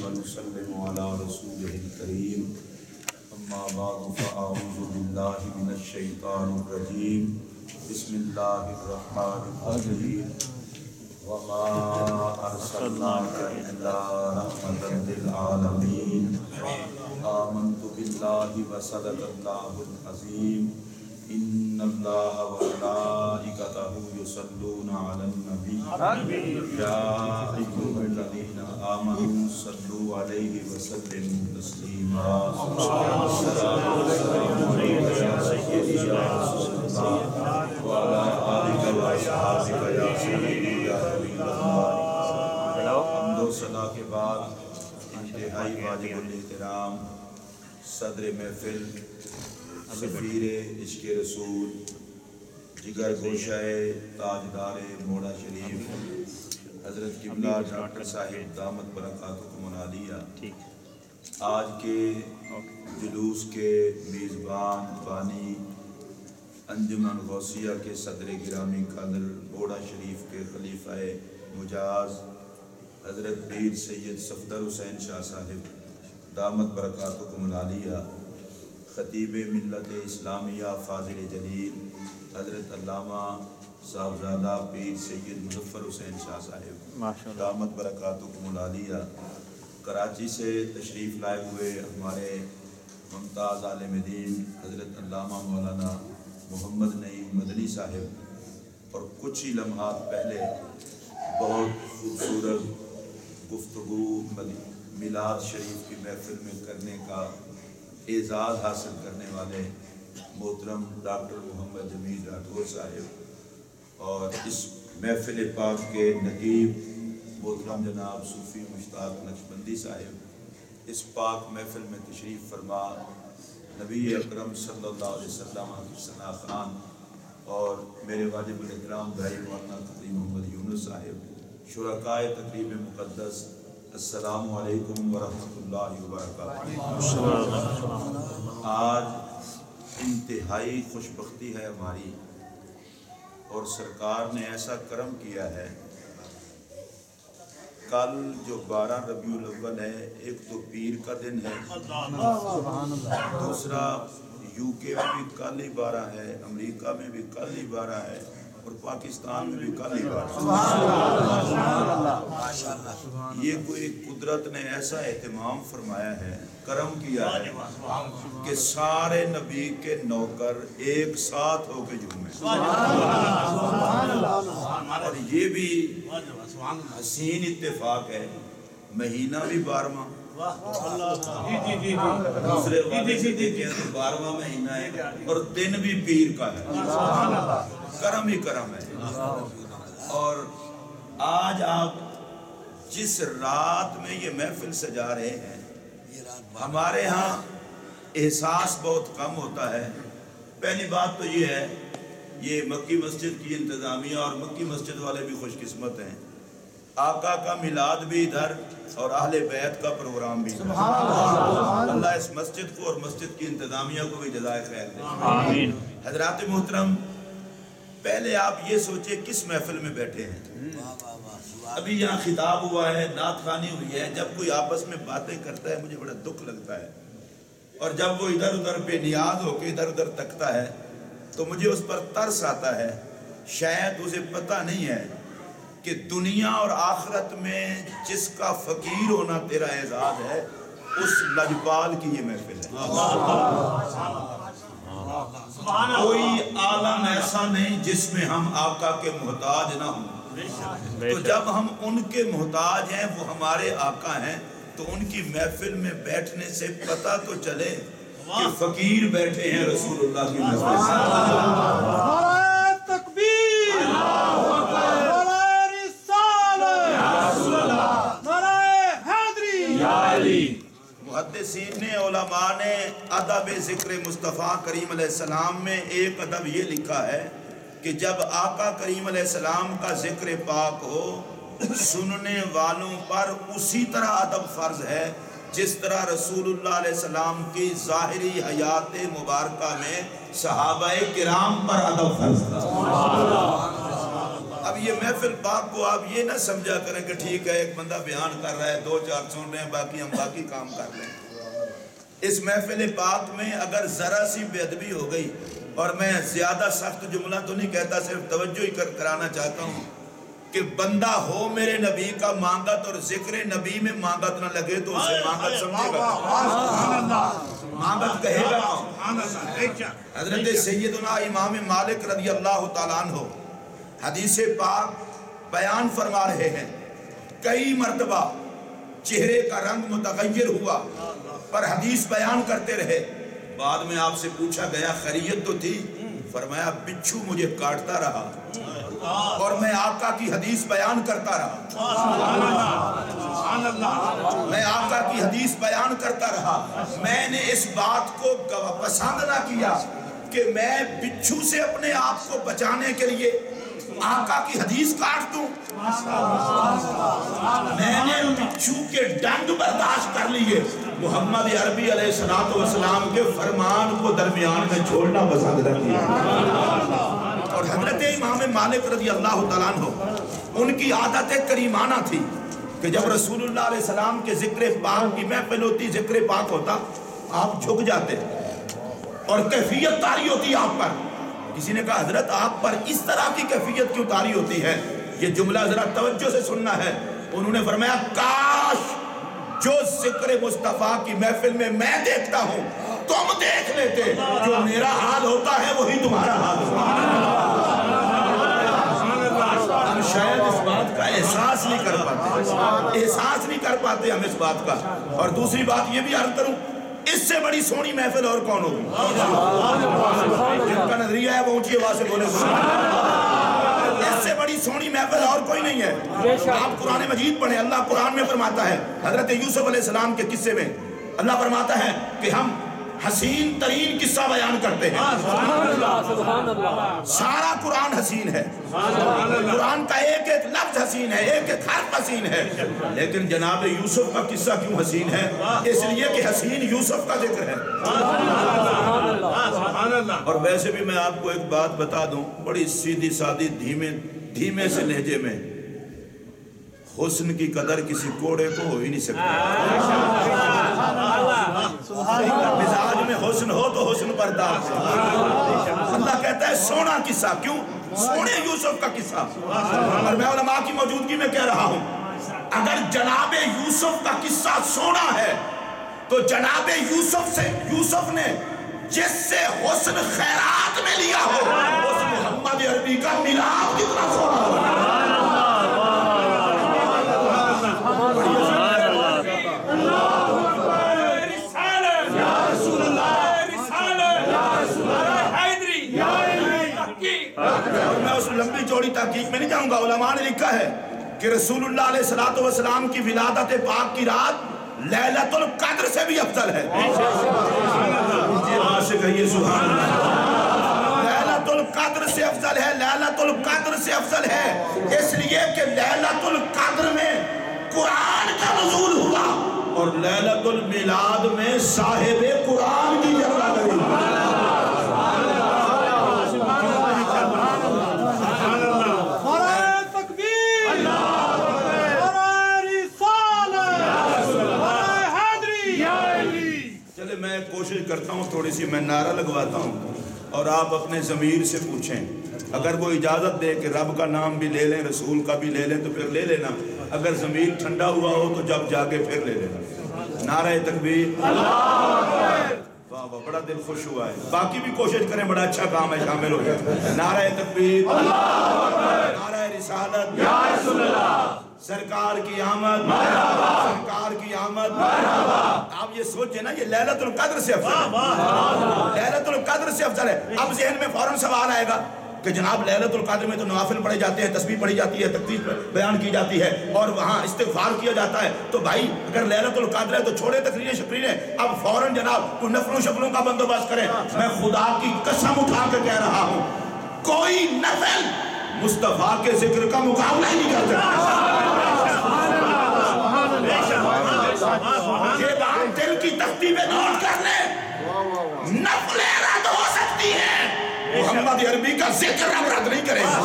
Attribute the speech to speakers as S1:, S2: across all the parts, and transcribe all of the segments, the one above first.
S1: ونسلم على رسوله الكريم أما بعد فأعوذ بالله من الشيطان الرجيم بسم الله الرحمن الرحيم وما أرسلناك إلا رحمة للعالمين آمنت بالله وصدق الله العظيم إن الله وملائكته يصلون على النبي يا أيها الذين آمنوا صلوا عليه وسلموا تسليما السلام عليك يا سيدي يا رسول الله وعلى آلك وأصحابك يا سيدي يا حبيب الله. حمد و ثنا کے بعد انتہائی واجب الاحترام صدر محفل سفیر عشق رسول جگر گوشہ تاجدار موڑا شریف حضرت قبلہ ڈاکٹر صاحب دامت برکاتکم العالیہ آج کے جلوس کے میزبان بانی انجمن غوثیہ کے صدر گرامی قدر موڑا شریف کے خلیفہ مجاز حضرت پیر سید صفدر حسین شاہ صاحب دامت برکاتکم العالیہ خطیب ملت اسلامیہ فاضل جلیل حضرت علامہ صاحبزادہ پیر سید مظفر حسین شاہ صاحب دامت برکاتکم العالیہ کراچی سے تشریف لائے ہوئے ہمارے ممتاز عالم دین حضرت علامہ مولانا محمد نعیم مدنی صاحب اور کچھ ہی لمحات پہلے بہت خوبصورت گفتگو میلاد شریف کی محفل میں کرنے کا اعزاز حاصل کرنے والے محترم ڈاکٹر محمد جمیل راٹھور صاحب اور اس محفل پاک کے نقیب محترم جناب صوفی مشتاق نقشبندی صاحب اس پاک محفل میں تشریف فرما نبی اکرم صلی اللہ علیہ وسلم کی ثنا خان اور میرے واجب الاحترام بھائی مولانا قاری محمد یونس صاحب شرکائے تقریب مقدس السلام علیکم ورحمۃ اللہ وبرکاتہ. آج انتہائی خوشبختی ہے ہماری اور سرکار نے ایسا کرم کیا ہے. کل جو 12 ربیع الاول ہے ایک تو پیر کا دن ہے, دوسرا یو کے میں بھی کل ہی 12 ہے, امریکہ میں بھی کل ہی 12 ہے اور پاکستان میں بھی کل ہی 12. یہ کوئی قدرت نے ایسا اہتمام فرمایا ہے, کرم کیا ہے کہ سارے نبی کے نوکر ایک ساتھ ہو کے جھومے. اور یہ بھی حسین اتفاق ہے, مہینہ بھی 12واں, دوسرے والے سے دیکھیں تو 12واں مہینہ ہے اور دن بھی پیر کا ہے. کرم ہی کرم ہے. اور آج آپ جس رات میں یہ محفل سجا رہے ہیں ہمارے ہاں احساس بہت کم ہوتا ہے. پہلی بات تو یہ ہے, یہ مکی مسجد کی انتظامیہ اور مکی مسجد والے بھی خوش قسمت ہیں, آقا کا میلاد بھی ادھر اور اہل بیت کا پروگرام بھی ادھر. اللہ اس مسجد کو اور مسجد کی انتظامیہ کو بھی جزائے خیر دے. آمین. حضرات محترم, پہلے آپ یہ سوچیں کس محفل میں بیٹھے ہیں. ابھی یہاں خطاب ہوا ہے, نعت خوانی ہوئی ہے, جب کوئی آپس میں باتیں کرتا ہے مجھے بڑا دکھ لگتا ہے, اور جب وہ ادھر ادھر بے نیاز ہو کے ادھر ادھر تکتا ہے تو مجھے اس پر ترس آتا ہے. شاید اسے پتہ نہیں ہے کہ دنیا اور آخرت میں جس کا فقیر ہونا تیرا اعزاز ہے اس لجپال کی یہ محفل ہے. کوئی عالم ایسا نہیں جس میں ہم آقا کے محتاج نہ ہوں. تو جب ہم ان کے محتاج ہیں, وہ ہمارے آقا ہیں, تو ان کی محفل میں بیٹھنے سے پتہ تو چلے کہ فقیر بیٹھے ہیں رسول اللہ کی محفل.
S2: نعرہ تکبیر, نعرہ رسالت, نعرہ حیدری یا علی.
S1: محدثین نے, علماء نے ادب ذکر مصطفیٰ کریم علیہ السلام میں ایک ادب یہ لکھا ہے کہ جب آقا کریم علیہ السلام کا ذکر پاک ہو سننے والوں پر اسی طرح ادب فرض ہے جس طرح رسول اللہ علیہ السلام کی ظاہری حیات مبارکہ میں صحابہ کرام پر ادب فرض تھا. اب یہ محفل پاک کو آپ یہ نہ سمجھا کریں کہ ٹھیک ہے ایک بندہ بیان کر رہا ہے 2-4 سن رہے ہیں باقی ہم باقی کام کر لیں. اس محفل پاک میں اگر ذرا سی بے ادبی ہو گئی، اور میں زیادہ سخت جملہ تو نہیں کہتا، صرف توجہ ہی کرانا چاہتا ہوں کہ بندہ ہو میرے نبی کا مانگت اور ذکر نبی میں مانگت نہ لگے تو اسے مانگت سمجھے گا، مانگت کہے گا. حضرت سیدنا امام مالک رضی اللہ تعالیٰ عنہ حدیث پاک بیان فرما رہے ہیں، کئی مرتبہ چہرے کا رنگ متغیر ہوا پر حدیث بیان کرتے رہے. بعد میں آپ سے پوچھا گیا خیریت تو تھی؟ فرمایا بچھو مجھے کاٹتا رہا اور میں آقا کی حدیث بیان کرتا رہا، میں آقا کی حدیث بیان کرتا رہا. میں نے اس بات کو پسند نہ کیا کہ میں بچھو سے اپنے آپ کو بچانے کے لیے آقا کی حدیث کاٹ دوں. میں نے بچھو کے ڈنگ برداشت کر لیے، محمد عربی علیہ السلام کے فرمان کو درمیان میں چھوڑنا پسند نہ کیا. اور حضرت امام مالک رضی اللہ تعالیٰ عنہ ان کی عادت کریمانہ تھی کہ جب رسول اللہ علیہ السلام کے ذکر پاک کی محفل ہوتی، ذکر پاک ہوتا، آپ جھک جاتے اور کیفیت طاری ہوتی آپ پر. کسی نے کہا حضرت آپ پر اس طرح کی کیفیت کیوں طاری ہوتی ہے؟ یہ جملہ ذرا توجہ سے سننا ہے. انہوں نے فرمایا کاش جو ذکر مصطفیٰ کی محفل میں میں دیکھتا ہوں تم دیکھ لیتے، جو میرا حال ہوتا ہے وہی تمہارا حال ہوتا ہے. ہم شاید اس بات کا احساس نہیں کر پاتے ہم اس بات کا. اور دوسری بات یہ بھی عرض کروں، اس سے بڑی سونی محفل اور کون ہوگی؟ جن کا نظریہ ہے وہ اونچی آواز سے بولے. اس سے بڑی سونی محفل اور کوئی نہیں ہے. آپ قرآن مجید پڑھیں، اللہ قرآن میں فرماتا ہے، حضرت یوسف علیہ السلام کے قصے میں اللہ فرماتا ہے کہ ہم حسین ترین قصہ بیان کرتے ہیں. سارا قرآن حسین ہے، قرآن کا ایک ایک لفظ حسین ہے، ایک ایک حرف حسین ہے. لیکن جناب یوسف کا قصہ کیوں حسین ہے؟ اس لیے کہ حسین یوسف کا ذکر ہے. اور ویسے بھی میں آپ کو ایک بات بتا دوں، بڑی سیدھی سادی دھیمے سے لہجے میں، حسن کی قدر کسی کوڑے کو ہو ہی نہیں سکتی. مزاج میں حسن ہو تو حسن پر داغ. اللہ کہتا ہے سونا قصہ. کیوں؟ سونے یوسف کا قصہ. اور میں علماء کی موجودگی میں کہہ رہا ہوں، اگر جناب یوسف کا قصہ سونا ہے تو جناب یوسف نے جس سے حسن خیرات میں لیا ہو اس محمد عربی کا میلاد کتنا سونا ہو. میں اس لمبی چوڑی تحقیق میں نہیں جاؤں گا. علماء نے لکھا ہے کہ رسول اللہ علیہ السلام کی ولادت پاک کی رات لیلۃ القدر سے بھی افضل ہے. سے کہیے سبحان اللہ. لیلۃ القدر سے افضل ہے، لیلۃ القدر سے افضل ہے، اس لیے کہ لیلۃ القدر میں قرآن کا نزول ہوا اور لیلۃ المیلاد میں صاحب قرآن کی جلوہ گری. میں کوشش کرتا ہوں تھوڑی سی، میں نعرہ لگواتا ہوں اور آپ اپنے ضمیر سے پوچھیں. اگر وہ اجازت دے کہ رب کا نام بھی لے لیں، رسول کا بھی لے لیں تو پھر لے لینا. اگر ضمیر ٹھنڈا ہوا ہو تو جب جا کے پھر لے لینا. نعرہ تکبیر. واہ واہ، بڑا دل خوش ہوا ہے. باقی بھی کوشش کریں، بڑا اچھا کام ہے، شامل ہو جائے. نعرہ تکبیر، نعرہ رسالت، یا رسول اللہ، سرکار کی آمد، مرحبا، سرکار کی آمد، مرحبا. آپ یہ سوچیں نا، یہ لیلۃ القدر سے افضل ہے، لیلۃ القدر سے افضل ہے. اب ذہن میں فوراً سوال آئے گا کہ جناب لیلۃ القدر میں تو نوافل پڑھے جاتے ہیں، تسبیح پڑھی جاتی ہے، تقدیس بیان کی جاتی ہے اور وہاں استغفار کیا جاتا ہے. تو بھائی اگر لیلۃ القدر ہے تو چھوڑے تقریریں شکریریں، اب فوراً جناب کوئی نفلوں شکلوں کا بندوبست کریں. میں خدا کی قسم اٹھا کے کہہ رہا ہوں، کوئی نفل مصطفیٰ کے ذکر کا مقابلہ ہی نہیں کر سکتا. یہ بات دل کی تختی میں نوٹ کر لیں، نفلیں رد ہو سکتی ہیں، محمد عربی کا ذکر رب رد نہیں کرے گا.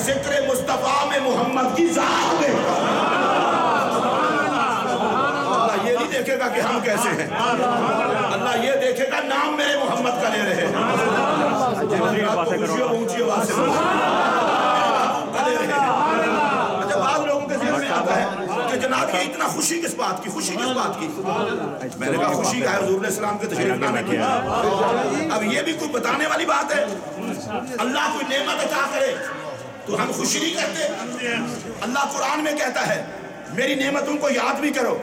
S1: ذکر مصطفیٰ میں محمد کی ذات میں اللہ یہ نہیں دیکھے گا کہ ہم کیسے ہیں، اللہ یہ دیکھے گا نام میرے محمد کا لے رہے ہیں، اونچی آواز سے بعض لوگوں کے ذہن میں آتا ہے کہ جناب یہ اتنا خوشی کس بات کی، خوشی کس بات کی؟ میں نے کہا خوشی کا ہے حضور علیہ السلام کے تشریف لانے کی۔ اب یہ بھی کوئی بتانے والی بات ہے؟ اللہ کوئی نعمت عطا کرے تو ہم خوشی نہیں کرتے؟ اللہ قرآن میں کہتا ہے میری نعمتوں کو یاد بھی کرو،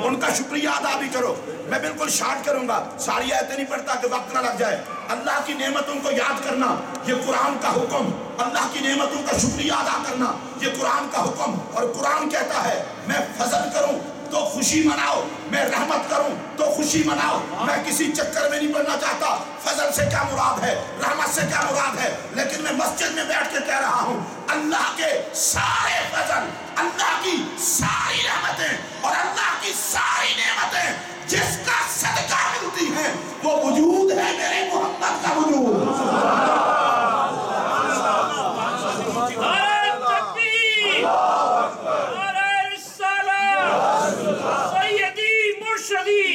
S1: ان کا شکریہ ادا بھی کرو۔ میں بالکل شارٹ کروں گا، ساری آیتیں نہیں پڑھتا کہ وقت نہ لگ جائے۔ اللہ کی نعمتوں کو یاد کرنا یہ قرآن کا حکم، اللہ کی نعمتوں کا شکریہ ادا کرنا یہ قرآن کا حکم۔ اور قرآن کہتا ہے میں فضل کروں تو خوشی مناؤ، میں رحمت کروں تو خوشی مناؤ۔ میں کسی چکر میں نہیں پڑنا چاہتا فضل سے کیا مراد ہے، رحمت سے کیا مراد ہے، لیکن میں مسجد میں بیٹھ کے کہہ رہا ہوں اللہ کے سارے فضل، اللہ کی ساری رحمتیں اور اللہ کی ساری نعمتیں جس کا صدقہ ملتی ہیں وہ وجود ہے میرے محمد کا وجود۔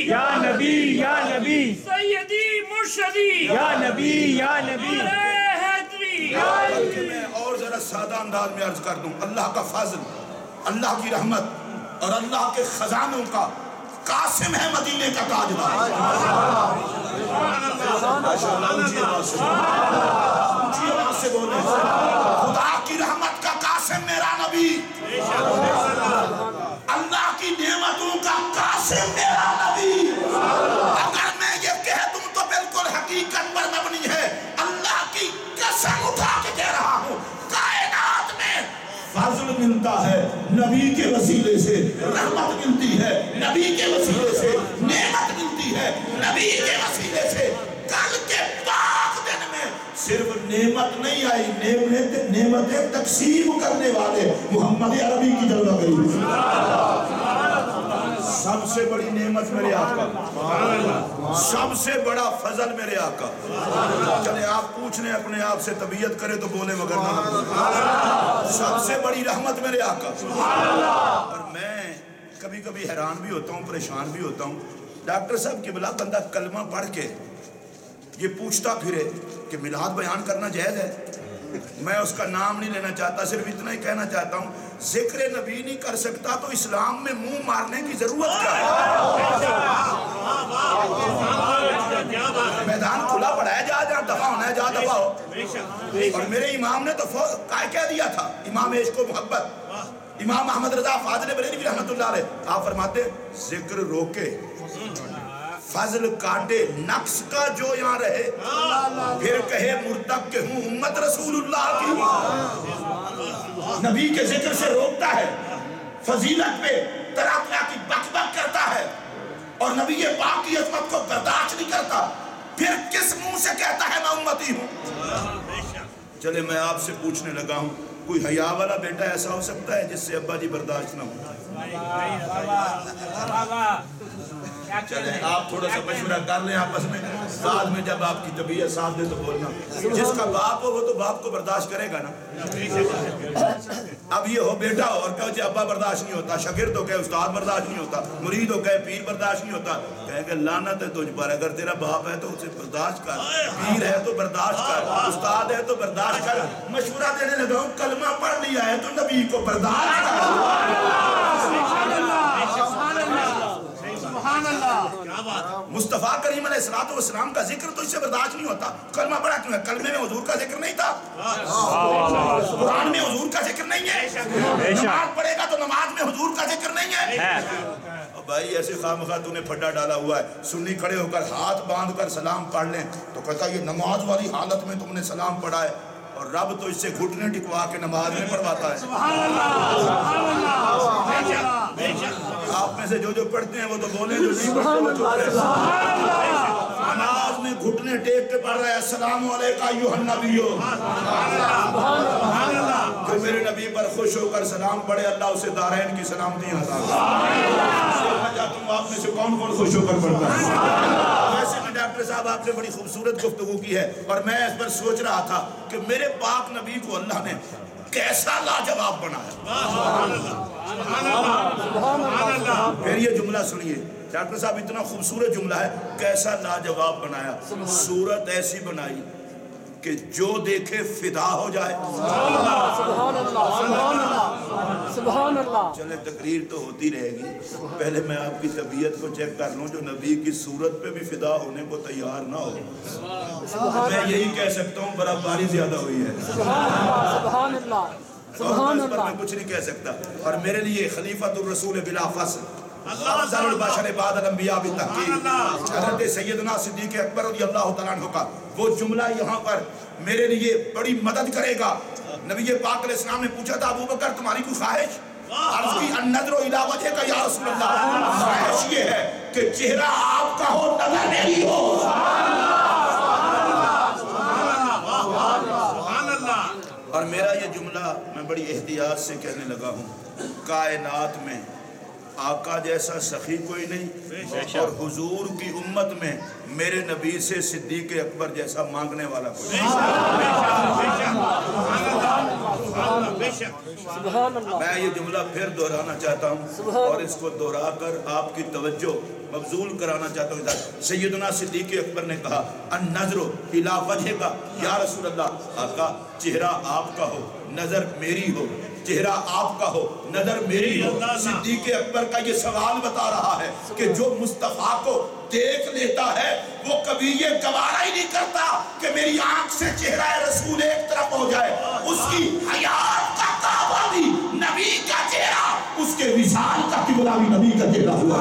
S2: یا نبی یا نبی سیدی مرشدی یا نبی یا نبی حیدری۔
S1: میں اور ذرا سادہ انداز میں عرض کر دوں، اللہ کا فضل، اللہ کی رحمت اور اللہ کے خزانوں کا قاسم ہے مدینے کا تاجدار۔ اونچی آواز سے بولیں، خدا کی رحمت کا قاسم میرا نبی، اللہ کی نعمتوں کا قاسم میرا نبی۔ اگر میں یہ کہہ دوں تو بالکل حقیقت پر مبنی ہے، اللہ کی قسم اٹھا کے کہہ رہا ہوں کائنات میں فضل ملتا ہے نبی کے وسیلے سے، رحمت ملتی ہے نبی کے وسیلے سے، نعمت ملتی ہے نبی کے وسیلے سے۔ کل کے پاک دن میں صرف نعمت نہیں آئی، نعمتیں تقسیم کرنے والے محمد عربی کی جلوہ گئی۔ سب سے بڑی نعمت میرے آقا، سب سے بڑا فضل میرے آقا۔ چلے آپ پوچھ لیں اپنے آپ سے، طبیعت کرے تو بولے مگر نہ۔ سب سے بڑی رحمت میرے آقا۔ اور میں کبھی کبھی حیران بھی ہوتا ہوں، پریشان بھی ہوتا ہوں، ڈاکٹر صاحب کہ بلا بندہ کلمہ پڑھ کے یہ پوچھتا پھرے کہ میلاد بیان کرنا جائز ہے، میں اس کا نام نہیں لینا چاہتا، صرف اتنا ہی کہنا چاہتا ہوں ذکر نبی نہیں کر سکتا تو اسلام میں منہ مارنے کی ضرورت کیا ہے؟ میدان کھلا پڑا ہے، جہاں جہاں دفع ہونا ہے جہاں دفع ہو۔ اور میرے امام نے تو کہہ دیا تھا، امام عشق و محبت امام محمد رضا فاضل بریلوی رحمۃ اللہ علیہ، آپ فرماتے ذکر روکے فضل کاٹے نقص کا جو یہاں رہے، پھر کہے مرتب کہ ہوں امت رسول اللہ کی۔ نبی کے ذکر سے روکتا ہے، فضیلت پہ طرح طرح کی بک بک کرتا ہے، اور نبی پاک کی عظمت کو برداشت نہیں کرتا، پھر کس منہ سے کہتا ہے میں امتی ہوں؟ چلے میں آپ سے پوچھنے لگا ہوں، کوئی حیا والا بیٹا ایسا ہو سکتا ہے جس سے ابا جی برداشت نہ ہو؟ چلے آپ تھوڑا سا مشورہ کر لیں آپس میں، بعد میں جب آپ کی طبیعت ساتھ دے تو بولنا۔ جس کا باپ ہو وہ تو باپ کو برداشت کرے گا نا۔ اب یہ ہو بیٹا ہو اور کہو جی ابا برداشت نہیں ہوتا، شاگرد ہو کہے استاد برداشت نہیں ہوتا، مرید ہو کہے پیر برداشت نہیں ہوتا، کہے کہ لعنت ہے تجھ پر، اگر تیرا باپ ہے تو اسے برداشت کر، پیر ہے تو برداشت کر، استاد ہے تو برداشت کر۔ مشورہ دینے لگا ہوں کلمہ پڑھ لیا ہے تو نبی کو برداشت کر۔ مصطفیٰ کریم علیہ السلام کا ذکر تو اس سے برداشت نہیں ہوتا، کلمہ پڑھا کیوں ہے؟ کلمے میں حضور کا ذکر نہیں تھا، قرآن میں حضور کا ذکر نہیں ہے، نماز پڑھے گا تو نماز میں حضور کا ذکر نہیں ہے۔ بھائی ایسے خواہ تو نے پھڈا ڈالا ہوا ہے، سنی کھڑے ہو کر ہاتھ باندھ کر سلام پڑھ لیں تو کہتا یہ نماز والی حالت میں تم نے سلام پڑھا ہے، اور رب تو اس سے گھٹنے ٹکوا کے نماز میں پڑھواتا ہے۔ آپ میں سے جو پڑھتے ہیں وہ تو بولیں، جو نہیں پڑھتے وہ چپ رہے۔ نماز میں گھٹنے ٹیک کے پڑھ رہا ہے السلام علیکم ایھا النبی، جو میرے نبی پر خوش ہو کر سلام پڑھے اللہ اسے دارین کی سلامتی عطا کرے۔ میں چاہتا ہوں آپ میں سے کون کون خوش ہو کر پڑھتا ہے؟ ویسے میں ڈاکٹر ڈاکٹر صاحب آپ نے بڑی خوبصورت گفتگو کی ہے، اور میں اس پر سوچ رہا تھا کہ میرے پاک نبی کو اللہ نے کیسا لاجواب بنایا۔ پھر یہ جملہ سنیے ڈاکٹر صاحب، اتنا خوبصورت جملہ ہے، کیسا لاجواب بنایا۔ صورت ایسی بنائی کہ جو دیکھے فدا ہو جائے۔
S2: سبحان اللہ، سبحان اللہ، سبحان اللہ۔
S1: چلے تقریر تو ہوتی رہے گی، پہلے میں آپ کی طبیعت کو چیک کر لوں، جو نبی کی صورت پہ بھی فدا ہونے کو تیار نہ ہو۔ میں یہی کہہ سکتا ہوں برابری زیادہ ہوئی ہے۔
S2: سبحان اللہ، سبحان
S1: اور
S2: اللہ۔
S1: میں کچھ نہیں کہہ سکتا، اور میرے لیے خلیفۃ الرسول بلا فصل، افضل البشر بعد الانبیاء بالتحقیق، حضرت سیدنا صدیق اکبر رضی اللہ تعالیٰ عنہ کا وہ جملہ یہاں پر میرے لیے بڑی مدد کرے گا۔ نبی پاک علیہ السلام نے پوچھا تھا، ابو بکر تمہاری کوئی خواہش؟ عرض کی النظر الی وجہک یا رسول اللہ، خواہش یہ ہے کہ چہرہ آپ کا ہو، نظر میری ہو۔ اور میرا یہ جملہ میں بڑی احتیاط سے کہنے لگا ہوں، کائنات میں آقا جیسا سخی کوئی نہیں، اور حضور کی امت میں میرے نبی سے صدیق اکبر جیسا مانگنے والا کوئی نہیں۔ میں یہ جملہ پھر دہرانا چاہتا ہوں، اور اس کو دہرا کر آپ کی توجہ مبذول کرانا چاہتا ہوں۔ سیدنا صدیق اکبر نے کہا، النظر الی وجہک یا رسول اللہ، آقا چہرہ آپ کا ہو، نظر میری ہو، چہرہ آپ کا ہو، نظر میری ہو۔ صدیق اکبر کا یہ سوال بتا رہا ہے کہ جو مصطفیٰ کو دیکھ لیتا ہے وہ کبھی یہ گوارا ہی نہیں کرتا کہ میری آنکھ سے چہرہ رسول ایک طرف ہو جائے۔ اس کی حیات کا کعبہ بھی نبی کا چہرہ، اس کے وصال کا قبلہ بھی نبی کا چہرہ ہوا۔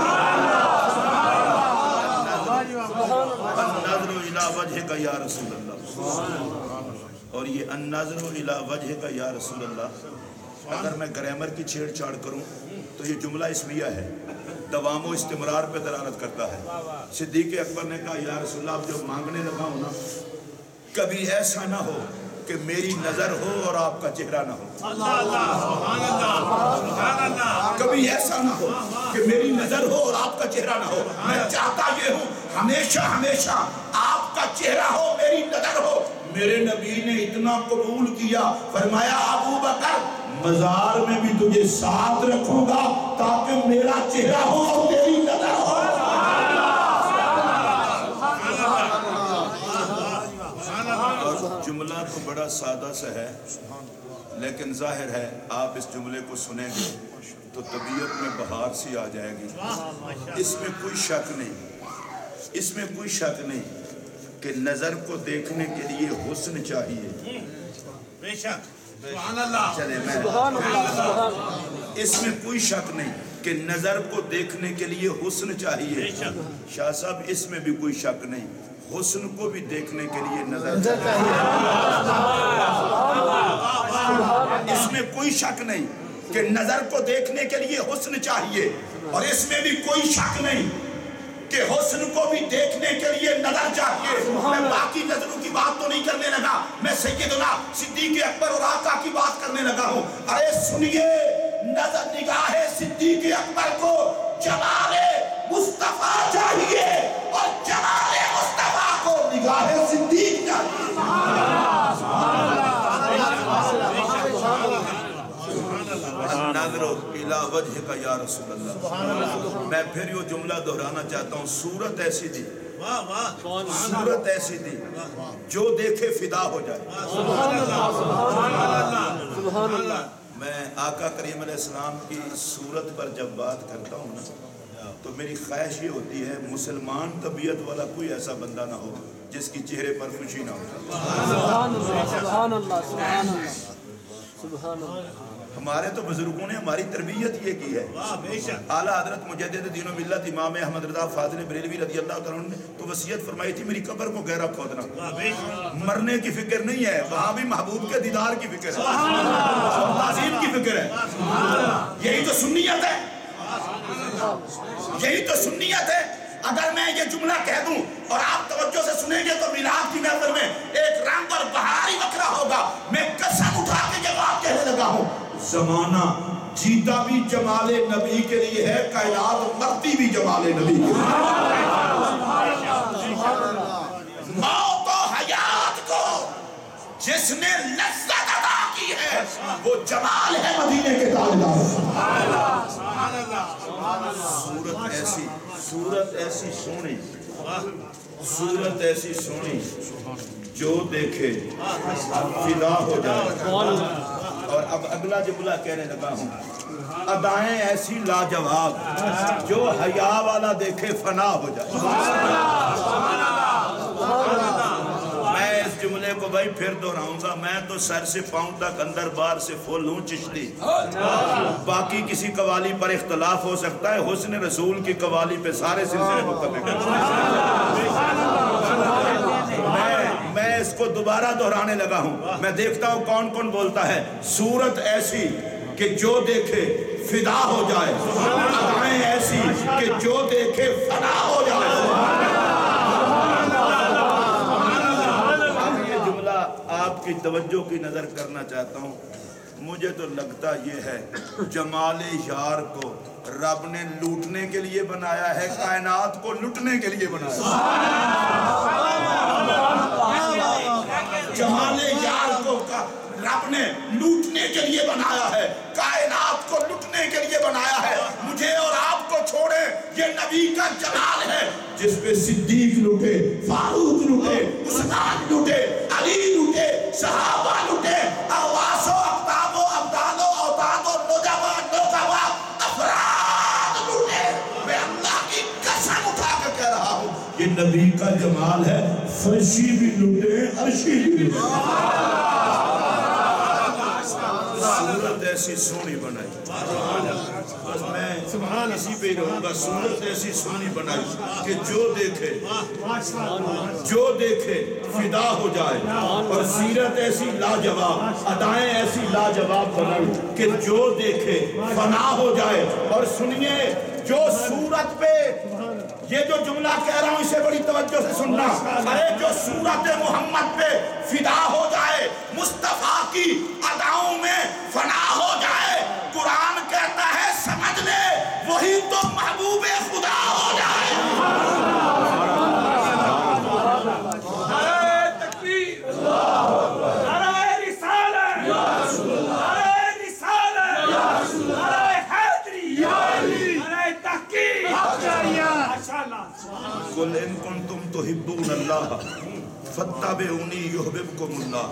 S1: النظر الی وجہک یا رسول اللہ، اور یہ النظر الی وجہک یا رسول اللہ، اگر میں گرامر کی چھیڑ چھاڑ کروں تو یہ جملہ اسمیہ ہے، دوام و استمرار پہ دلالت کرتا ہے۔ صدیق اکبر نے کہا، یا رسول اللہ اب جب مانگنے لگا ہوں نا، کبھی ایسا نہ ہو کہ میری نظر ہو اور آپ کا چہرہ نہ ہو۔ کبھی ایسا نہ ہو کہ میری نظر ہو اور آپ کا چہرہ نہ ہو۔ میں چاہتا یہ ہوں ہمیشہ ہمیشہ آپ کا چہرہ ہو، میری نظر ہو۔ میرے نبی نے اتنا قبول کیا، فرمایا ابو بکر مزار میں بھی تجھے ساتھ رکھوں گا تاکہ میرا چہرہ ہو اور تیری نظر ہو۔ اور جملہ تو بڑا سادہ سا ہے، لیکن ظاہر ہے آپ اس جملے کو سنیں گے تو طبیعت میں بہار سی آ جائے گی۔ اس میں کوئی شک نہیں، اس میں کوئی شک نہیں کہ نظر کو دیکھنے کے لیے حسن چاہیے۔ بے شک، چلے میں اس میں کوئی شک نہیں کہ نظر کو دیکھنے کے لیے حسن چاہیے۔ شاہ صاحب اس میں بھی کوئی شک نہیں، حسن کو بھی دیکھنے کے لیے نظر چاہیے۔ اس میں کوئی شک نہیں کہ نظر کو دیکھنے کے لیے حسن چاہیے، اور اس میں بھی کوئی شک نہیں کہ حسن کو بھی دیکھنے کے لیے نظر چاہیے۔ میں باقی نظروں کی بات تو نہیں کرنے لگا، میں سیدنا صدیق اکبر اور آقا کی بات کرنے لگا ہوں۔ ارے سنیے، نظر نگاہ صدیق اکبر کو جمال مصطفیٰ چاہیے، اور جمال مصطفیٰ کو نگاہ صدیق چاہیے۔ النظر الی وجہک یا رسول اللہ۔ میں پھر یہ جملہ دہرانا چاہتا ہوں، صورت ایسی دی، صورت ایسی دی جو دیکھے فدا ہو جائے۔ میں آقا کریم علیہ السلام کی صورت پر جب بات کرتا ہوں نا، تو میری خواہش یہ ہوتی ہے مسلمان طبیعت والا کوئی ایسا بندہ نہ ہو جس کی چہرے پر خوشی نہ ہو۔
S2: سبحان اللہ، سبحان اللہ، سبحان اللہ، سبحان اللہ۔
S1: ہمارے تو بزرگوں نے ہماری تربیت یہ کی ہے۔ اعلیٰ حضرت مجدد دین و ملت امام احمد رضا فاضل بریلوی رضی اللہ تعالیٰ عنہ نے تو وصیت فرمائی تھی، میری قبر کو گہرا کھودنا۔ مرنے کی فکر نہیں ہے، وہاں بھی محبوب کے دیدار کی فکر ہے، اور تعظیم کی فکر ہے۔ یہی تو سنیت ہے، یہی تو سنیت ہے۔ اگر میں یہ جملہ کہہ دوں اور آپ توجہ سے سنیں گے تو میلاد کی محفل میں ایک رنگ اور بہار ہی وکھرا ہوگا۔ میں قسم اٹھا کے یہ بات کہنے لگا ہوں، زمانہ جیتا بھی جمال نبی کے لیے ہے، کائنات مرتی بھی جمال نبی کے لیے ہے۔ جس نے لذت عطا کی ہے وہ جمال ہے مدینے کے تاجدار. صورت ایسی سونی، صورت ایسی سونی جو دیکھے فدا ہو جائے. اور اب اگلا جملہ کہنے لگا ہوں، ادائیں ایسی لاجواب جو حیا والا دیکھے فنا ہو جائے. میں اس جملے کو بھائی پھر دہراؤں گا. میں تو سر سے پاؤں تک اندر باہر سے فل ہوں چشتی. باقی کسی قوالی پر اختلاف ہو سکتا ہے، حسن رسول کی قوالی پہ سارے سلسلے متفق ہیں. میں اس کو دوبارہ دہرانے لگا ہوں. میں دیکھتا ہوں کون کون بولتا ہے صورت ایسی کہ جو دیکھے فدا ہو جائے، ادائیں ایسی کہ جو دیکھے فنا ہو جائے. اب یہ جملہ آپ کی توجہ کی نظر کرنا چاہتا ہوں. مجھے تو لگتا یہ ہے جمال یار کو رب نے لوٹنے کے لیے بنایا ہے، کائنات کو لٹنے کے لیے بنایا ہے. جمال یار کو رب نے لوٹنے کے لیے بنایا ہے، کائنات کو لٹنے کے لیے بنایا ہے. مجھے اور آپ کو چھوڑے، یہ نبی کا جلال ہے جس پہ صدیق لٹے، فاروق لٹے، عثمان لٹے، علی لٹے، صحابہ لٹے، اواس و اقطاب و ابدال و اوتاد و نجبا نقبا افراد لٹے. میں اللہ کی قسم اٹھا کے کہہ رہا ہوں یہ نبی کا جمال ہے. فرشی بھی لٹے، عرشی بھی لٹے. صورت ایسی سونی بنائی، بس میں اسی پہ ہی رہوں گا. صورت ایسی سونی بنائی کہ جو دیکھے فدا ہو جائے، اور سیرت ایسی لاجواب، ادائیں ایسی لاجواب بنائی کہ جو دیکھے فنا ہو جائے. اور سنیے جو صورت پہ یہ جو جملہ کہہ رہا ہوں اسے بڑی توجہ سے سننا. ارے جو صورت محمد پہ فدا ہو جائے، مصطفیٰ کی اداؤں میں فنا ہو جائے، قرآن کہتا ہے سمجھ لے وہی تو محبوب خدا ہو جائے.
S2: نعرہ تکبیر، نعرہ رسالت، نعرہ رسالت، نعرہ حیدری، نعرہ تحقیق.
S1: قل ان کنتم تحبون اللہ فاتبعونی یحببکم اللہ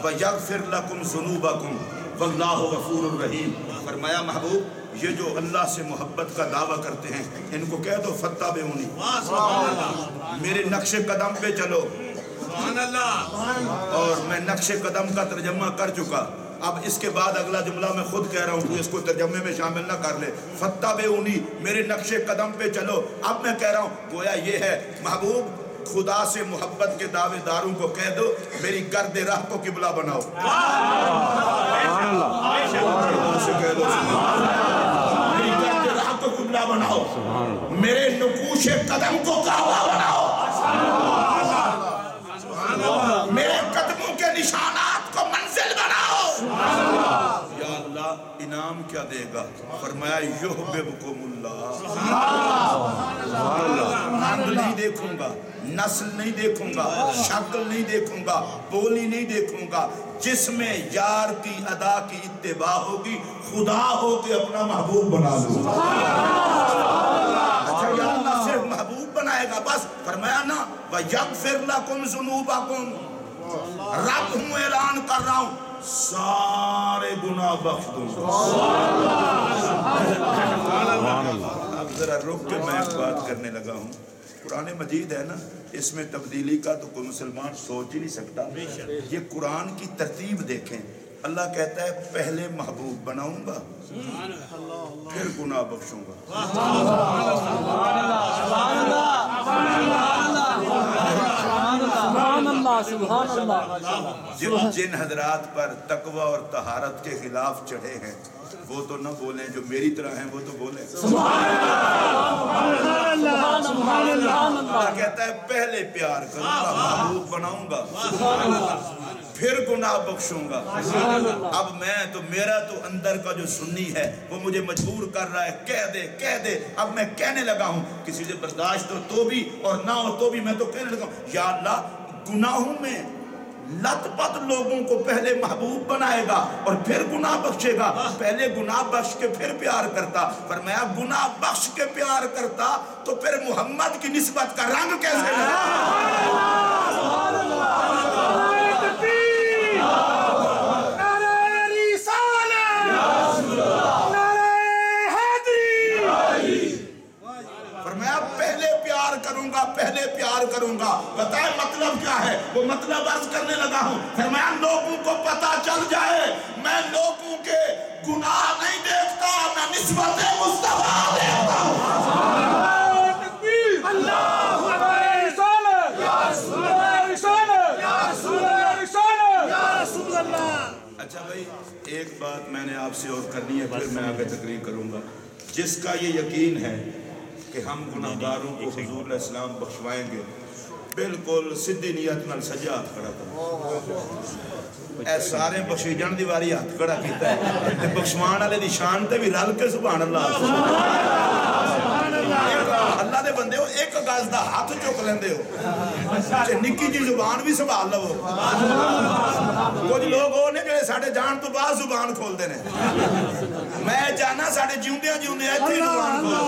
S1: ویغفر لکم ذنوبکم واللہ غفور الرحیم. فرمایا محبوب یہ جو اللہ سے محبت کا دعویٰ کرتے ہیں ان کو کہہ دو فاتبعونی، میرے نقش قدم پہ چلو. اور میں نقش قدم کا ترجمہ کر چکا. اب اس کے بعد اگلا جملہ میں خود کہہ رہا ہوں تو اس کو ترجمے میں شامل نہ کر لے. فاتبعونی، میرے نقش قدم پہ چلو. اب میں کہہ رہا ہوں گویا یہ ہے محبوب خدا سے محبت کے دعوے داروں کو کہہ دو میری گرد راہ کو قبلہ بناؤ. میری گرد راہ کو قبلہ بناؤ، میرے نقوش قدم کو کعبہ بناؤ، میرے قدموں کے نشانات کو منزل بناؤ. یا اللہ انعام کیا دے گا؟ فرمایا یحببکم اللہ. رنگ نہیں دیکھوں گا، نسل نہیں دیکھوں گا، شکل نہیں دیکھوں گا، بولی نہیں دیکھوں گا. جس میں یار کی ادا کی اتباع ہوگی خدا ہو کے اپنا محبوب بنا لوں. اچھا یا اللہ صرف محبوب بنائے گا بس؟ فرمایا نا وَيَغْفِرْ لَكُمْ ذُنُوبَكُمْ. رب ہوں اعلان کر رہا ہوں سارے گناہ بخش دوں. اب ذرا رک کے میں ایک بات کرنے لگا ہوں. قرآن مجید ہے نا، اس میں تبدیلی کا تو کوئی مسلمان سوچ ہی نہیں سکتا. یہ قرآن کی ترتیب دیکھیں. اللہ کہتا ہے پہلے محبوب بناؤں گا پھر گناہ بخشوں گا. جن حضرات پر تقوی اور طہارت کے خلاف چڑھے ہیں وہ تو نہ بولیں، جو میری طرح ہیں وہ تو بولیں. اللہ کہتا ہے پہلے پیار کروں گا، محبوب بناؤں گا، پھر گناہ بخشوں گا. اب میں تو میرا تو اندر کا جو سنی ہے وہ مجھے مجبور کر رہا ہے کہہ دے کہہ دے. اب میں کہنے لگا ہوں کسی سے برداشت ہو تو بھی اور نہ ہو تو بھی میں تو کہنے لگا ہوں یا اللہ گناہوں میں لت پت لوگوں کو پہلے محبوب بنائے گا اور پھر گناہ بخشے گا. پہلے گناہ بخش کے پھر پیار کرتا. فرمایا گناہ بخش کے پیار کرتا تو پھر محمد کی نسبت کا رنگ کیسے لگا؟ پہلے پیار کروں گا. بتائیں مطلب کیا ہے؟ وہ مطلب عرض کرنے لگا ہوں. فرمایا لوگوں کو پتا چل جائے میں لوگوں کے گناہ نہیں دیکھتا, میں نسبت مصطفیٰ دیکھتا ہوں. اچھا بھائی, ایک بات میں نے آپ سے اور کرنی ہے, پھر میں آگے تقریر کروں گا. جس کا یہ یقین ہے کہ ہم گناہگاروں کو حضور علیہ السلام بخشوائیں گے, بالکل سدھی نیت نال سجا ہاتھ کھڑا کرو. اے سارے بخشی جان دی واری ہاتھ کھڑا کیتا ہے تے بخشوان والے دی شان تے بھی رل کے سبحان اللہ. اللہ دے بندے ہو, ایک گز دا ہاتھ چک لیندے ہو تے نکی جی زبان بھی سنبھال لو. کچھ لوگ وہ نے جڑے ساڈے جان تو بعد زبان کھولدے نے. میں جانا ساڈے جیوندیاں جیوندیاں ایتھے زبان کھول.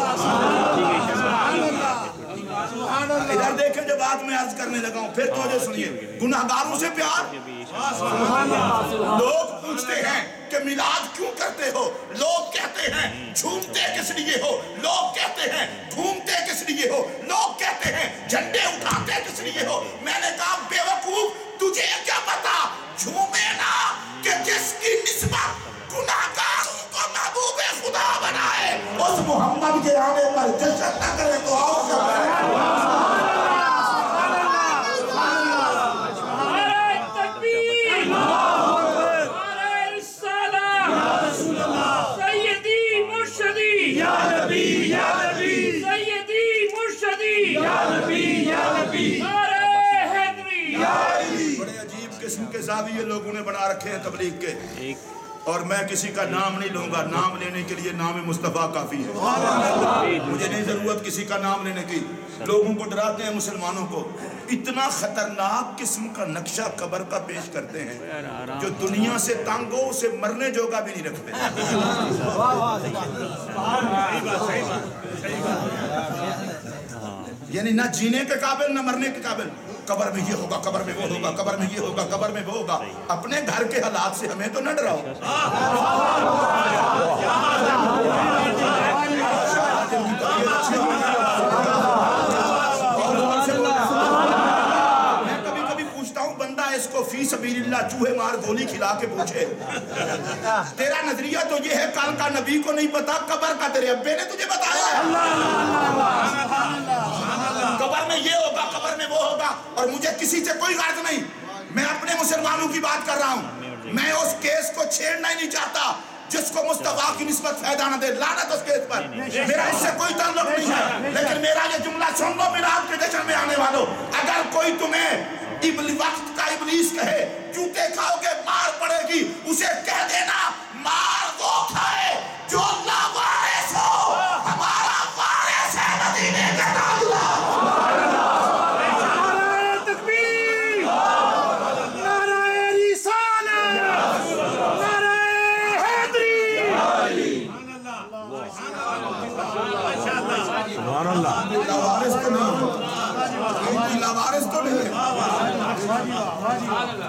S1: ادھر دیکھیں جو بات میں عرض کرنے لگا ہوں, پھر توجہ سنیے. گناہگاروں سے پیار. لوگ پوچھتے ہیں کہ میلاد کیوں کرتے ہو؟ لوگ کہتے ہیں جھومتے کس لیے ہو؟ لوگ کہتے ہیں گھومتے کس لیے ہو؟ لوگ کہتے ہیں جھنڈے اٹھاتے کس لیے ہو؟ میں نے کہا بے وقوف, تجھے کیا پتا جھومے نا کہ جس کی نسبت گناہگاروں کو محبوب خدا بنائے اس محمد کے آنے پر جشن نہ کرے تو اور کیا کرے. بڑے عجیب قسم کے زاویے لوگوں نے بنا رکھے ہیں تبلیغ کے, اور میں کسی کا نام نہیں لوں گا. نام لینے کے لیے نام مصطفیٰ کافی ہے, مجھے نہیں ضرورت کسی کا نام لینے کی. لوگوں کو ڈراتے ہیں مسلمانوں کو. اتنا خطرناک قسم کا نقشہ قبر کا پیش کرتے ہیں جو دنیا سے تنگ ہو اسے مرنے جوگا بھی نہیں رکھتے. یعنی نہ جینے کے قابل نہ مرنے کے قابل. قبر میں یہ ہوگا, قبر میں وہ ہوگا, قبر میں یہ ہوگا, قبر میں وہ ہوگا. اپنے گھر کے حالات سے ہمیں تو نہ ڈراؤ. میں کبھی کبھی پوچھتا ہوں, بندہ اس کو فی سبیل اللہ چوہے مار گولی کھلا کے پوچھے, تیرا نظریہ تو یہ ہے کل کا نبی کو نہیں پتا, قبر کا تیرے ابے نے تجھے بتایا ہے. قبر میں یہ ہوگا, قبر میں وہ ہوگا, اور مجھے کسی سے کوئی غرض نہیں. میں اپنے مسلمانوں کی بات کر رہا ہوں. میں اس کیس کو چھیڑنا ہی نہیں چاہتا جس کو مصطفیٰ کی نسبت فائدہ نہ دے. لعنت اس کیس پر, میرا اس سے کوئی تعلق نہیں ہے. لیکن میرا یہ جملہ سن لو میلاد کے جشن میں آنے والوں, اگر کوئی تمہیں وقت کا ابلیس کہے جوتے کھاؤ گے مار پڑے گی, اسے کہہ دینا مار وہ کھائے جو اللہ وارث ہو. ہمارا وارث ہے مدینے کا داخلہ.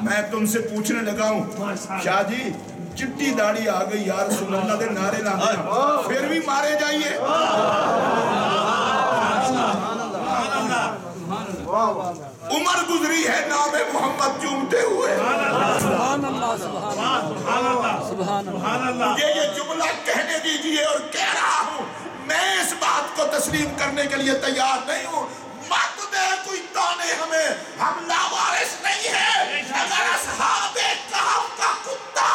S1: میں تم سے پوچھنے لگا ہوں, شاہ جی چٹی داڑھی آ گئی یا رسول اللہ دے نعرے لاتے ہیں, پھر بھی مارے جائیے. عمر گزری ہے نام محمد چومتے ہوئے. مجھے یہ جملہ کہنے دیجئے اور کہہ رہا ہوں, میں اس بات کو تسلیم کرنے کے لیے تیار نہیں ہوں. مت دے کوئی تانے ہمیں, ہم لاوارث نہیں ہیں. اگر اصحاب کہف کا کتا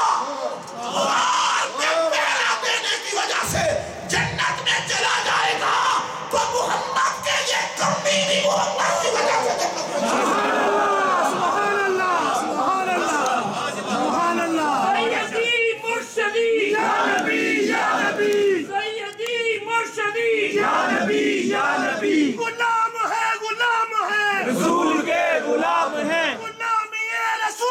S1: غار میں پہرا دینے کی وجہ سے جنت میں چلا جائے گا تو محمد کے یہ کمی بھی محمد کی وجہ سے جنت میں چلا جائے گا.
S2: سبحان اللہ, سبحان اللہ, سبحان اللہ. سیدی مرشدی یا نبی یا نبی, سیدی مرشدی یا نبی یا نبی. غلام ہے, غلام ہے, رسول کے غلام ہیں, غلامی رسول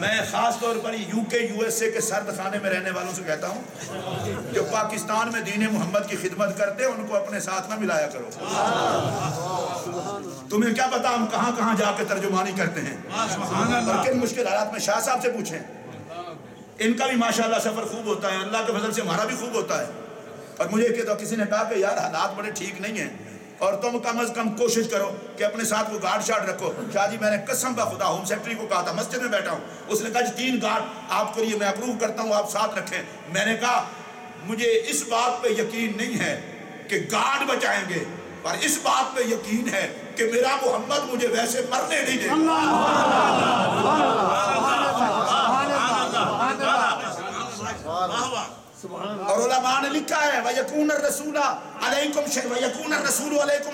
S1: میں خاص طور پر UK USA کے سرد خانے میں رہنے والوں سے کہتا ہوں جو پاکستان میں دین محمد کی خدمت کرتے ہیں ان کو اپنے ساتھ نہ ملایا کرو. تمہیں کیا پتا ہم کہاں کہاں جا کے ترجمانی کرتے ہیں اور کن مشکل حالات میں. شاہ صاحب سے پوچھیں, ان کا بھی ماشاءاللہ سفر خوب ہوتا ہے, اللہ کے فضل سے ہمارا بھی خوب ہوتا ہے. اور مجھے کسی نے کہا کہ یار حالات بڑے ٹھیک نہیں ہیں اور تم کم از کم کوشش کرو کہ اپنے ساتھ وہ گارڈ شارڈ رکھو. شاہ جی میں نے قسم بخدا ہوم سیکرٹری کو کہا تھا, مسجد میں بیٹھا ہوں, اس نے کہا جی 3 گارڈ آپ کے لیے میں اپروو کرتا ہوں, آپ ساتھ رکھیں. میں نے کہا مجھے اس بات پہ یقین نہیں ہے کہ گارڈ بچائیں گے, پر اس بات پہ یقین ہے کہ میرا محمد مجھے ویسے مرنے نہیں دے گا. اور علماء نے لکھا ہے وَيَكُونَ الرَّسُولَ عَلَيْكُمْ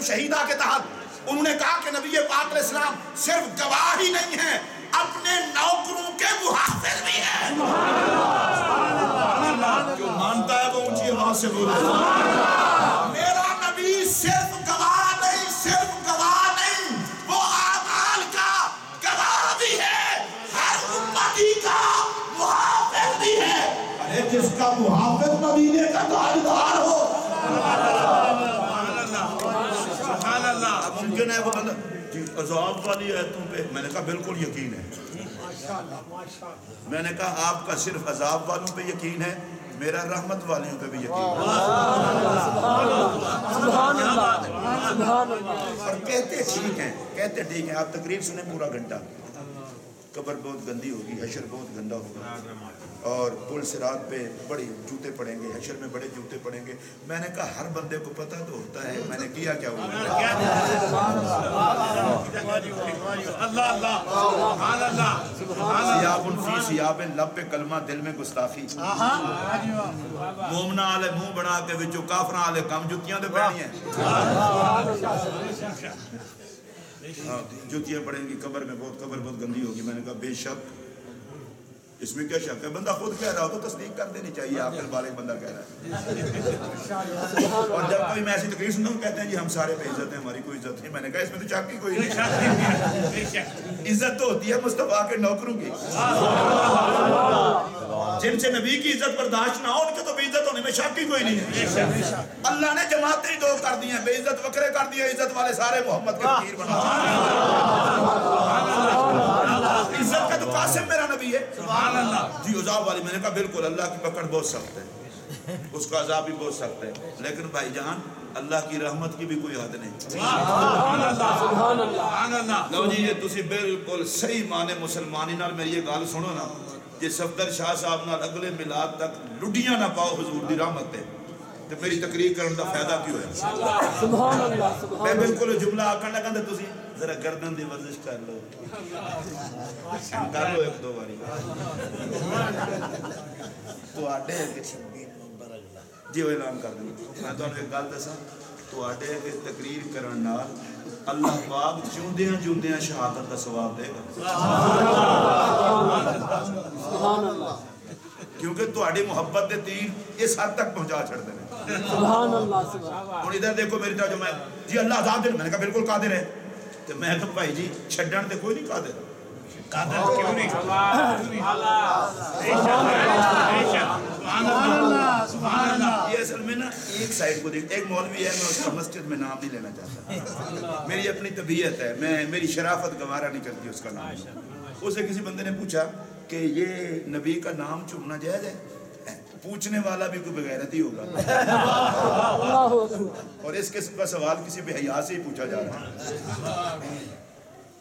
S1: شَهِيدًا کے تحت انہوں نے کہا کہ نبی پاک علیہ السلام صرف گواہ ہی نہیں ہیں, اپنے نوکروں کے محافظ بھی ہیں. جو مانتا ہے وہ اونچی آواز سے بولے میرا نبی صرف گواہ نہیں, صرف گواہ نہیں, وہ اعمال کا گواہ بھی ہے, ہر امتی کا محافظ بھی ہے. جس کا محافظ مدینے کا تاجدار ہو. ممکن ہے وہ بندہ عذاب والی آیتوں پہ, میں نے کہا بالکل یقین ہے. میں نے کہا آپ کا صرف عذاب والوں پہ یقین ہے, میرا رحمت والیوں پہ بھی یقین ہے. اور کہتے ٹھیک ہیں, آپ تقریر سنیں پورا گھنٹہ. قبر بہت گندی ہوگی, حشر بہت گندا ہوگا, اور پل صراط پہ بڑے جوتے پڑیں گے, حشر میں بڑے جوتے پڑیں گے. میں نے کہا ہر بندے کو پتہ تو ہوتا ہے میں نے کیا کیا ہوا. سیاب فی سیاب, لب پہ کلمہ دل میں گستاخی. مومنا والے منہ بنا کے وچوں کافراں والے کم جتیاں دے پڑنی ہیں. جوتیاں پڑیں گی قبر میں, قبر بہت گندی ہوگی. میں نے کہا بے شک, اس میں کیا شک ہے, بندہ خود کہہ رہا ہو تو تصدیق کر دینی چاہیے, عاقل بالغ بندہ کہہ رہا ہے. اور جب کوئی میں ایسی تقریر سنتا ہوں کہتے ہیں جی ہم سارے پہ عزت ہیں, ہماری کوئی عزت نہیں. میں نے کہا اس میں تو شک ہی کوئی نہیں. عزت تو ہوتی ہے مصطفیٰ کے نوکروں کی, جن سے نبی کی عزت برداشت نہ ہو ان کے تو بے عزت ہونے میں شک ہی کوئی نہیں ہے. اللہ نے جماعتیں ہی 2 کر دی ہیں, بے عزت وکرے کر دیے, عزت والے سارے محمد کے فقیر بنا. عزت کا تو قاسم میرا نبی ہے. جی عذاب والی, میں نے کہا بالکل اللہ کی پکڑ بہت سخت ہے, اس کا عذاب بھی بہت سخت ہے, لیکن بھائی جان اللہ کی رحمت کی بھی کوئی حد نہیں. لو جی یہ تسی بالکل صحیح معنی مسلمانی نال میری یہ گل سنو نا, جی صفدر شاہ صاحب نال اگلے میلاد تک لڈیاں نہ پاؤ حضور دی رحمت تے, تو میری تقریر کرن دا فائدہ کی ہویا. میں بالکل جملہ آکھن لگا تے تسی ذرا گردن دی ورزش کر لو, کر لو 1-2 باری. تو آڈے جی وہ اعلان کر دیں. میں تو ایک گل دساں, تو آڈے کہ تقریر کرن نال اللہ پاک جوندیاں شہادت کا ثواب دے گا. کیونکہ تہاڈی محبت دے تیر اس حد تک پہنچا چھڑ دے. سبحان اللہ. اور ادھر دیکھو میری طرف, جو میں جی اللہ عذاب دے, میں نے کہا بالکل قادر ہے. تو میں کہا بھائی جی چھڈن تے کوئی نہیں قادر. قادر کیوں نہیں؟ سبحان اللہ. یہ اصل میں نا ایک سائڈ کو دیکھ, ایک مولوی ہے, میں اس کا مسجد میں نام نہیں لینا چاہتا, میری اپنی طبیعت ہے, میری شرافت گوارا نہیں کرتی اس کا نام. اسے کسی بندے نے پوچھا کہ یہ نبی کا نام چومنا جائز ہے؟ پوچھنے والا بھی کوئی بغیرتی ہوگا, اور اس قسم کا سوال کسی بے حیا سے ہی پوچھا جا رہا ہے.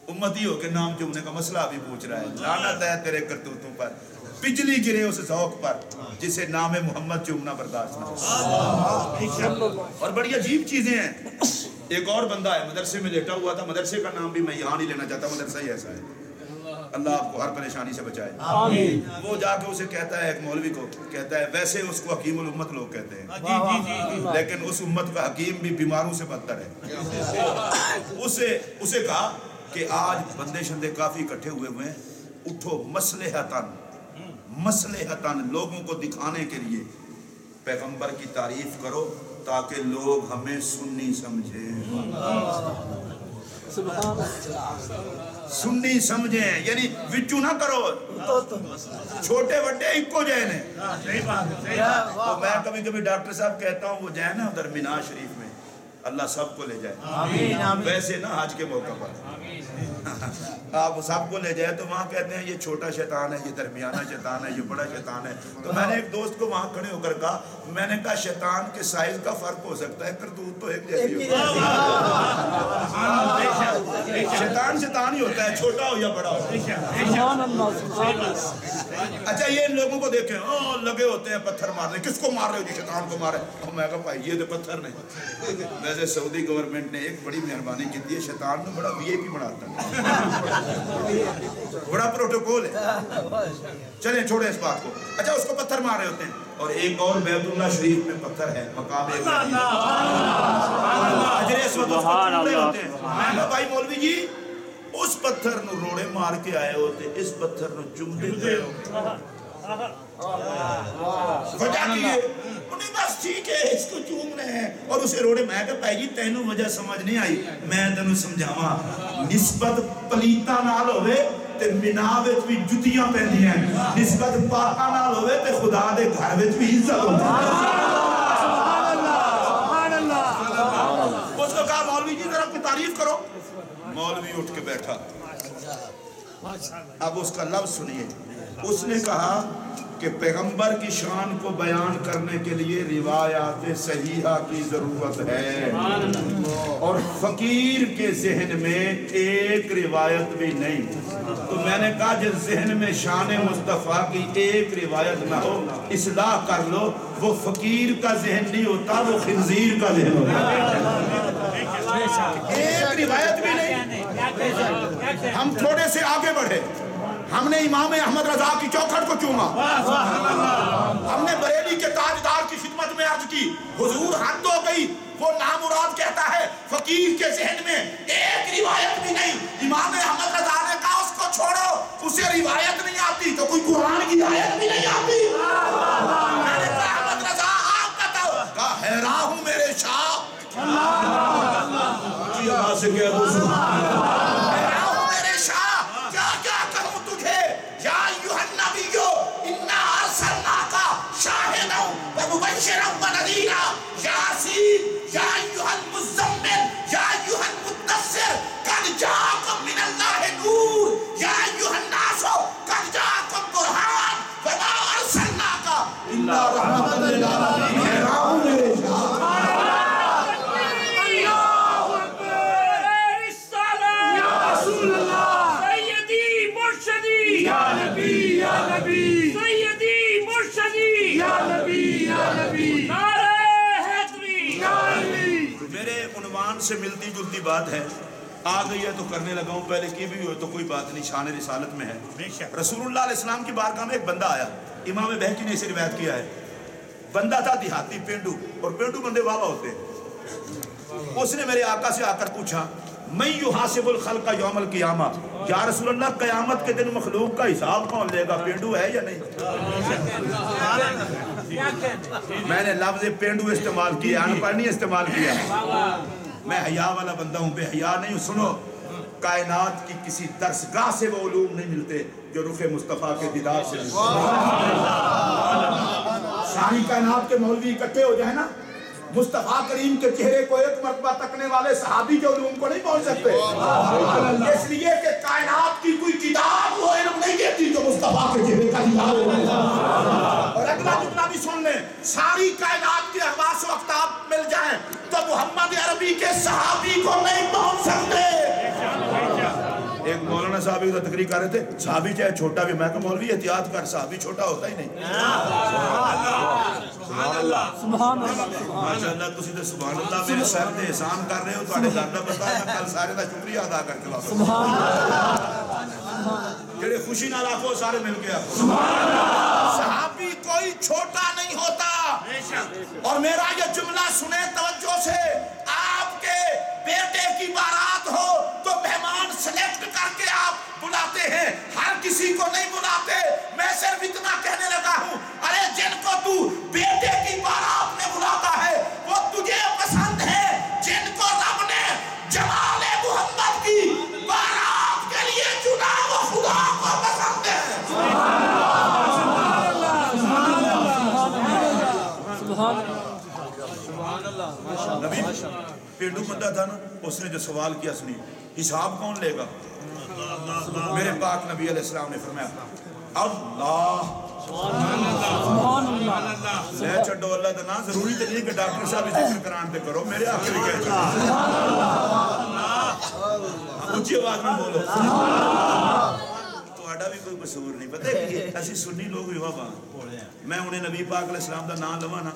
S1: امتی ہو کے نام چومنے کا مسئلہ بھی پوچھ رہا ہے. لعنت ہے تیرے کرتوتوں پر, بجلی گرے اس ذوق پر جسے نام محمد چومنا برداشت نہ ہو. اور بڑی عجیب چیزیں ہیں. ایک اور بندہ ہے مدرسے میں لیٹا ہوا تھا, مدرسے کا نام بھی میں یہاں نہیں لینا چاہتا, مدرسہ ہی ایسا ہے, اللہ آپ کو ہر پریشانی سے بچائے. وہ جا کے اسے کہتا ہے, ایک مولوی کو کہتا ہے, ویسے اس کو حکیم الامت لوگ کہتے ہیں, لیکن اس امت کا حکیم بھی بیماروں سے بدتر ہے. اسے کہا کہ آج بندے شندے کافی اکٹھے ہوئے ہیں, اٹھو مصلحتاً لوگوں کو دکھانے کے لیے پیغمبر کی تعریف کرو تاکہ لوگ ہمیں سنی سمجھیں. سنی سمجھیں یعنی وچو نہ کرو چھوٹے بڑے ایک کو جائے نے تو میں کبھی کبھی ڈاکٹر صاحب کہتا ہوں وہ جائے نا ادھر مینا شریف میں اللہ سب کو لے جائے ویسے نا آج کے موقع پر آپ سب کو لے جائے تو وہاں کہتے ہیں یہ چھوٹا شیطان ہے یہ درمیانہ شیطان ہے یہ بڑا شیطان ہے تو میں نے ایک دوست کو وہاں کھڑے ہو کر کہا میں نے کہا شیطان کے سائز کا فرق ہو سکتا ہے کرتوت تو ایک جیسی شیطان شیطان ہی ہوتا ہے چھوٹا ہو یا بڑا ہو اچھا یہ ان لوگوں کو دیکھیں لگے ہوتے ہیں پتھر مارنے کس کو مار رہے ہو جی شیطان کو مارے میں کہا بھائی یہ تو پتھر نہیں ویسے سعودی گورنمنٹ نے ایک بڑی مہربانی کی ہے شیطان میں بڑا وی آئی پی بناتا ہے بڑا پروٹوکول ہے چلیں چھوڑیں اس بات کو اچھا اس کو پتھر مار رہے ہوتے ہیں اور ایک اور بیت اللہ شریف میں پتھر ہے مقام ابراہیم حجر اسود اس کو چوم رہے ہوتے ہیں میں کہا بھائی مولوی جی اس پتھر نو روڑے مار کے آئے ہوتے اس پتھر نو چوم دیتے وجہ کی ہے انہیں بس ٹھیک ہے اس کو چوم رہے ہیں اور اسے روڑے میں کہا بھائی جی تینوں وجہ سمجھ نہیں آئی میں تینوں سمجھاواں نسبت پلیتا نال ہوئے تے مناوت بھی جتیاں پہنی ہیں نسبت پاکا نال ہوئے تے خدا دے گھر وچ بھی عزت ہوتی ہے سبحان اللہ اس کو کہا مولوی جی ذرا کوئی تعریف کرو مولوی اٹھ کے بیٹھا اب اس کا لفظ سنیے اس نے کہا کہ پیغمبر کی شان کو بیان کرنے کے لیے روایات صحیحہ کی ضرورت ہے اور فقیر کے ذہن میں ایک روایت بھی نہیں تو میں نے کہا جس ذہن میں شان مصطفیٰ کی ایک روایت نہ ہو اصلاح کر لو وہ فقیر کا ذہن نہیں ہوتا وہ خنزیر کا ذہن ہوتا ایک روایت بھی نہیں ہم تھوڑے سے آگے بڑھے ہم نے امام احمد رضا کی چوکھٹ کو چوما ہم نے بریلی کے تاجدار کی خدمت میں عرض کی حضور حد ہو گئی وہ نامراد کہتا ہے فقیر کے ذہن میں ایک روایت بھی نہیں امام احمد رضا نے کہا اس کو چھوڑو اسے روایت نہیں آتی تو کوئی قرآن کی آیت بھی نہیں آتی میں نے کہا احمد رضا آپ بتاؤ کہا حیران ہوں میرے شاہ جی اللہ سے کہہ دو حیران ہوں میرے شاہ کیا کیا کروں تجھے یا ایوہ النبیو انا ارسلناکا شاہدا و مبشرا و نذیرا یاسین یا ایوہ المزمل یا ایوہ المدثر قد جاءکم من اللہ نور یا ایوہ الناس قد جاءکم برہان وما ارسلناکا الا رحمت للعالمین حیران ہوں میرے شاہ
S2: یا نبی یا نبی سیدی مرشدی یا نبی یا نبی نعرہ حیدری یا نبی
S1: میرے عنوان سے ملتی جلتی بات ہے آ گئی ہے تو کرنے لگا ہوں پہلے کی بھی ہوئے تو کوئی بات نہیں شان رسالت میں ہے رسول اللہ علیہ السلام کی بارگاہ میں ایک بندہ آیا امام بہقی نے اسے روایت کیا ہے بندہ تھا دیہاتی پینڈو اور پینڈو بندے واوا ہوتے ہیں اس نے میرے آقا سے آ کر پوچھا میں یحاسب الخلق یوم القیامہ یا رسول اللہ قیامت کے دن مخلوق کا حساب کون لے گا پینڈو ہے یا نہیں میں نے لفظ پینڈو استعمال کیا ان پڑھ نہیں استعمال کیا میں حیا والا بندہ ہوں بے حیا نہیں ہوں سنو کائنات کی کسی درسگاہ سے وہ علوم نہیں ملتے جو رخ مصطفیٰ کے دیدار سے ساری کائنات کے مولوی اکٹھے ہو جائیں نا مصطفیٰ کریم کے چہرے کو ایک مرتبہ تکنے والے صحابی کے علوم کو نہیں پہنچ سکتے اس لیے کہ کائنات کی کوئی کتاب وہ علم نہیں دیتی جو مصطفیٰ کے چہرے کا دیدار ہے اور اگلا جملہ بھی سن لیں ساری کائنات کے احواس و اقتاب مل جائیں تو محمد عربی کے صحابی کو نہیں پہنچ سکتے ایک مولانا صاحبی کو تقریر کر رہے تھے صحابی چاہے چھوٹا بھی میں کہا مولوی احتیاط کر صحابی چھوٹا ہوتا ہی نہیں سبحان اللہ سبحان اللہ ماشاءاللہ تسی تے سبحان اللہ میرے سر تے احسان کر رہے ہو تواڈے گھر دا پتہ ہے میں کل سارے دا شکریہ ادا کر کے واپس سبحان اللہ جڑے خوشی نال آکھو سارے مل کے آکھو سبحان اللہ صحابی کوئی چھوٹا نہیں ہوتا اور میرا یہ جملہ سنیں توجہ سے آپ کے بیٹے کی بارات ہو تو مہمان سلیکٹ کر کے آپ بلاتے ہیں ہر کسی کو نہیں بلاتے میں صرف اتنا کہنے لگا ہوں ارے جن کو تو بیٹے کی بارات میں بلاتا ہے وہ تجھے پسند ہے جن کو رب نے جمال محمد کی ابھی پیٹو بندہ تھا نا، اس نے جو سوال کیا سنی، حساب کون لے گا؟ میرے پاک نبی علیہ السلام نے فرمایا اللہ لے چھڑو اللہ دا نام ضروری تو نہیں کہ ڈاکٹر صاحب ذکر کران دے کرو، میرے آخری کہہ اونچی آواز میں بولو، تو بھی کوئی قصور نہیں، پتہ ہے کہ ایسی سنی لوگ بھی وہاں میں انہیں نبی پاک علیہ السلام دا نام لواں نا،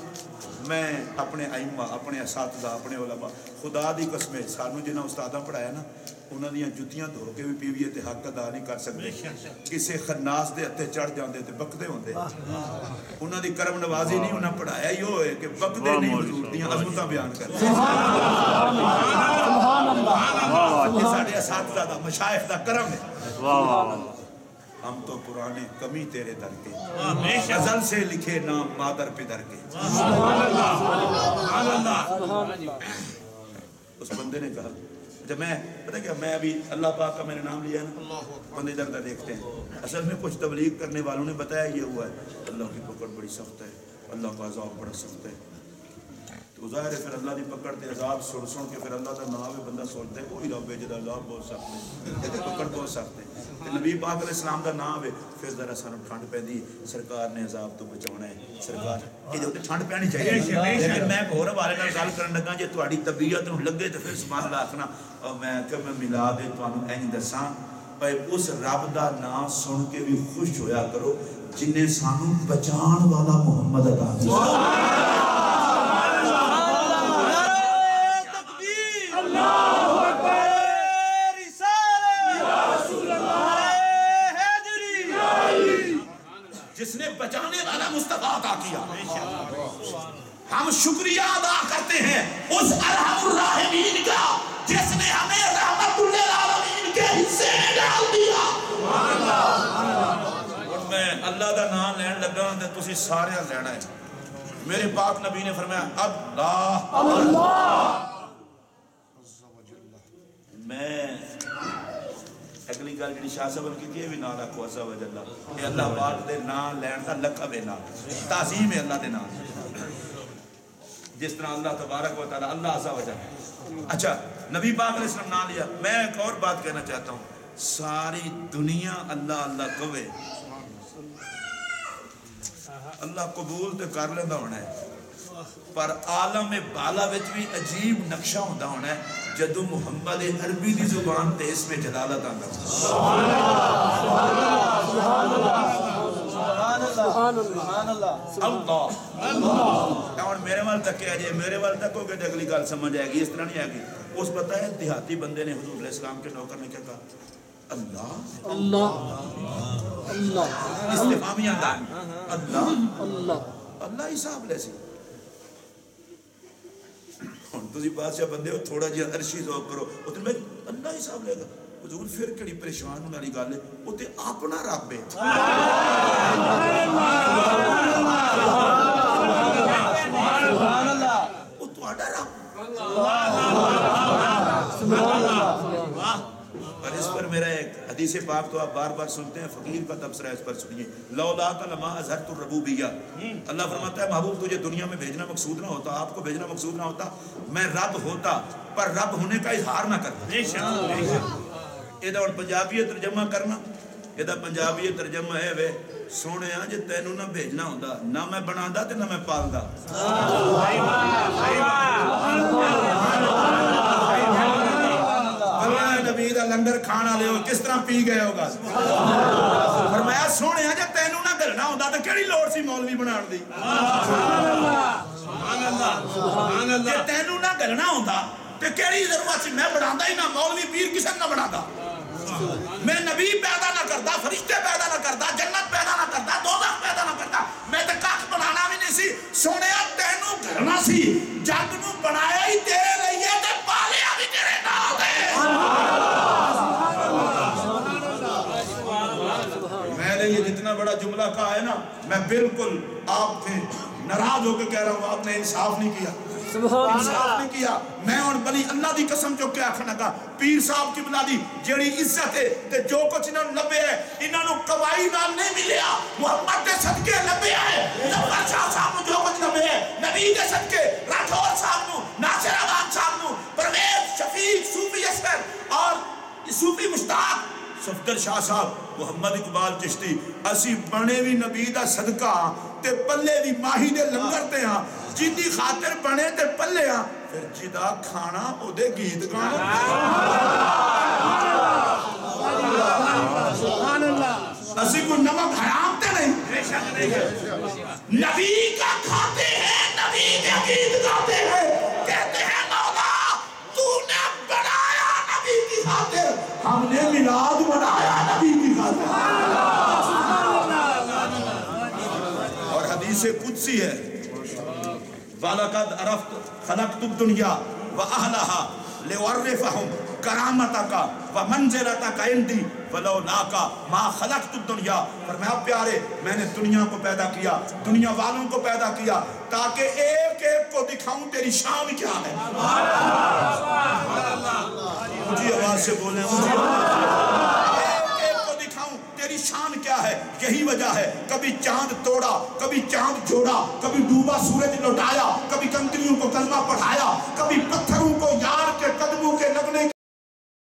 S1: میں اپنے ائمہ، اپنے اساتذہ، اپنے علماء، خدا دی قسم سانو جنہاں استاداں پڑھایا نا، انہاں دیاں جتیاں دھو کے بھی پیویے تے حق ادا نہیں کر سکتے، کسے خناس دے ہتھے چڑھ جاندے تے بکدے ہوندے، انہاں دی کرم نوازی نہیں، انہاں پڑھایا ہی ہوئے کہ بکدے نہیں، حضور دیاں عظمتاں بیان کرتے، یہ ساڈے اساتذہ دا مشائخ دا کرم ہے۔ ہم تو پرانے کمی تیرے در کے، ازل سے لکھے نام مادر پدر کے۔ اس بندے نے کہا جب میں پتہ کیا میں ابھی اللہ پاک کا میں نے نام لیا نا، بندے ادھر ادھر دیکھتے ہیں، اصل میں کچھ تبلیغ کرنے والوں نے بتایا یہ ہوا ہے اللہ کی پکڑ بڑی سخت ہے، اللہ کا عذاب بڑا سخت ہے، تو ظاہر ہے پھر اللہ دی پکڑ تے عذاب سن کے پھر اللہ دا نام ہے بندہ سوچتا ہے وہی رب ہے جدا عذاب بہت سخت ہے، تے پکڑ بہت سخت ہے، نبی پاک علیہ السلام دا نام ہے، پھر ذرا سانو ٹھنڈ پیندی سرکار نے عذاب تو بچاونا ہے، سرکار یہ جو ٹھنڈ پینی چاہیے، لیکن میں ہور حوالے نال گل کرن لگا جے تہاڈی طبیعت نوں لگے تے پھر سبحان اللہ آکھنا، اور میں کہ میں ملا دے تانوں اینج دساں بھائی اس رب دا نام سن کے بھی خوش ہویا کرو جن نے سانو بچان والا محمد عطا کیا۔ جس نے بچانے والا مصطفیٰ عطا کیا، ہم شکریہ ادا کرتے ہیں اس ارحم الراحمین کا جس نے ہمیں رحمت للعالمین کے حصے میں ڈال دیا۔ اور میں اللہ دا نام لین لگا تے تسی سارے لینا ہے، میرے پاک نبی نے فرمایا اللہ، میں اگلی گل جڑی شاہ صاحب نے کی بھی نام رکھو عز و جل، یہ اللہ پاک دے نام لین دا لقب ہے، نام تعظیم ہے اللہ دے نام، جس طرح اللہ تبارک و تعالی اللہ عز و جل۔ اچھا نبی پاک علیہ السلام نام لیا، میں ایک اور بات کہنا چاہتا ہوں، ساری دنیا اللہ اللہ کہے، اللہ قبول تے کر لیندہ ہونا ہے، پر عالم بالا وچ بھی عجیب نقشہ ہوتا ہونا ہے جدو محمد عربی دی زبان تے اس میں جلالت آندا ہے۔ سبحان اللہ۔ اور میرے وال تک کیا جائے، میرے وال تک ہو گئے اگلی گل سمجھ آئے گی، اس طرح نہیں آئے گی۔ اس پتہ ہے دیہاتی بندے نے حضور علیہ السلام کے نوکر نے کیا کہا؟ اللہ اللہ اللہ، استفہامیہ دان اللہ اللہ اللہ حساب لے سی، تُسی بادشاہ بندے ہو تھوڑا جہاں عرشی ذوق کرو، اتنے میں اللہ حساب لے گا، حضور پھر کڑی پریشان ہونے والی گل ہے، وہ تے اپنا رب ہے، وہ تہاڈا رب، اور اس پر میرا ایک حدیث پاک تو آپ بار بار سنتے ہیں، فقیر کا تبصرہ اس پر سنیے، لولاک لما اظہرت الربوبیہ، اللہ فرماتا ہے محبوب تجھے دنیا میں بھیجنا مقصود نہ ہوتا، آپ کو بھیجنا مقصود نہ ہوتا، میں رب ہوتا پر رب ہونے کا اظہار نہ کرتا۔ یہ دا پنجابی ترجمہ کرنا، یہ دا پنجابی ترجمہ ہے وے سونے ہاں جے تینوں نہ بھیجنا ہوتا، نہ میں بنادا تے نہ میں پالدا، نبی دا لنگر کھانا لے ہو کس طرح پی گئے ہوگا، فرمایا سونے جے تینوں نہ گلنا ہوندا تے کیڑی لوڑ سی مولوی بنان دی، جے تینوں نہ گلنا ہوندا تے کیڑی ضرورت سی، میں بناندا ہی نہ، مولوی پیر کسے نہ بناندا، میں نبی پیدا نہ کرتا، فرشتے پیدا نہ کرتا، جنت پیدا نہ کرتا، دوزخ پیدا نہ کرتا، میں تے کھ بنانا بھی نہیں سی، سونے تینوں گلنا سی، جگ نوں بنایا ہی تیرے لئیے تے پالیا بھی تیرے نال ہے۔ میں نے یہ جتنا بڑا جملہ کہا ہے نا، میں بالکل آپ سے ناراض ہو کے کہہ رہا ہوں، آپ نے انصاف نہیں کیا، انصاف نہیں کیا میں اور بلی اللہ دی قسم جو کیا آکھنا گا پیر صاحب کی بنا دی جیڑی عزت ہے تے جو کچھ انہوں لبے ہے انہوں کبائی نال نہیں ملیا محمد دے صدقے لبے ہے ظفر شاہ صاحب جو کچھ لبے ہے نبی دے صدقے راٹھور صاحب نو ناصر آباد صاحب نو پرویز شفیق صوفی اسکر اور صوفی مشتاق صفدر شاہ صاحب محمد اقبال چشتی اسی بنے بھی نبی دا صدقہ تے پلے دی ماہی دے لنگر تے ہاں جیدی خاطر بنے تے پلے ہاں پھر جدا کھانا او دے گیت گانا اسی کو نمک حرام تے نہیں نبی کا کھاتے ہیں نبی کے گیت گاتے ہیں کہتے ہیں مولا تو نے بنایا نبی کی خاطر ہم نے میلاد بنایا نبی کی خاطر اور حدیث قدسی ہے وَلَقَدْ عَرَفْتُ خَلَقْتُ الدُّنْيَا وَأَهْلَهَا لِأُعَرِّفَهُمْ كَرَامَتَكَ وَمَنْزِلَتَكَ عِنْدِي وَلَوْلَاكَ مَا خَلَقْتُ الدُّنْيَا فرمایا پیارے میں نے دنیا کو پیدا کیا دنیا والوں کو پیدا کیا تاکہ ایک ایک کو دکھاؤں تیری شان کیا ہے مجھے آواز سے بولیں تیری شان کیا ہے یہی وجہ ہے کبھی چاند توڑا کبھی چاند جوڑا کبھی ڈوبا سورج لوٹایا کبھی کنکریوں کو کلمہ پڑھایا کبھی پتھروں کو یاد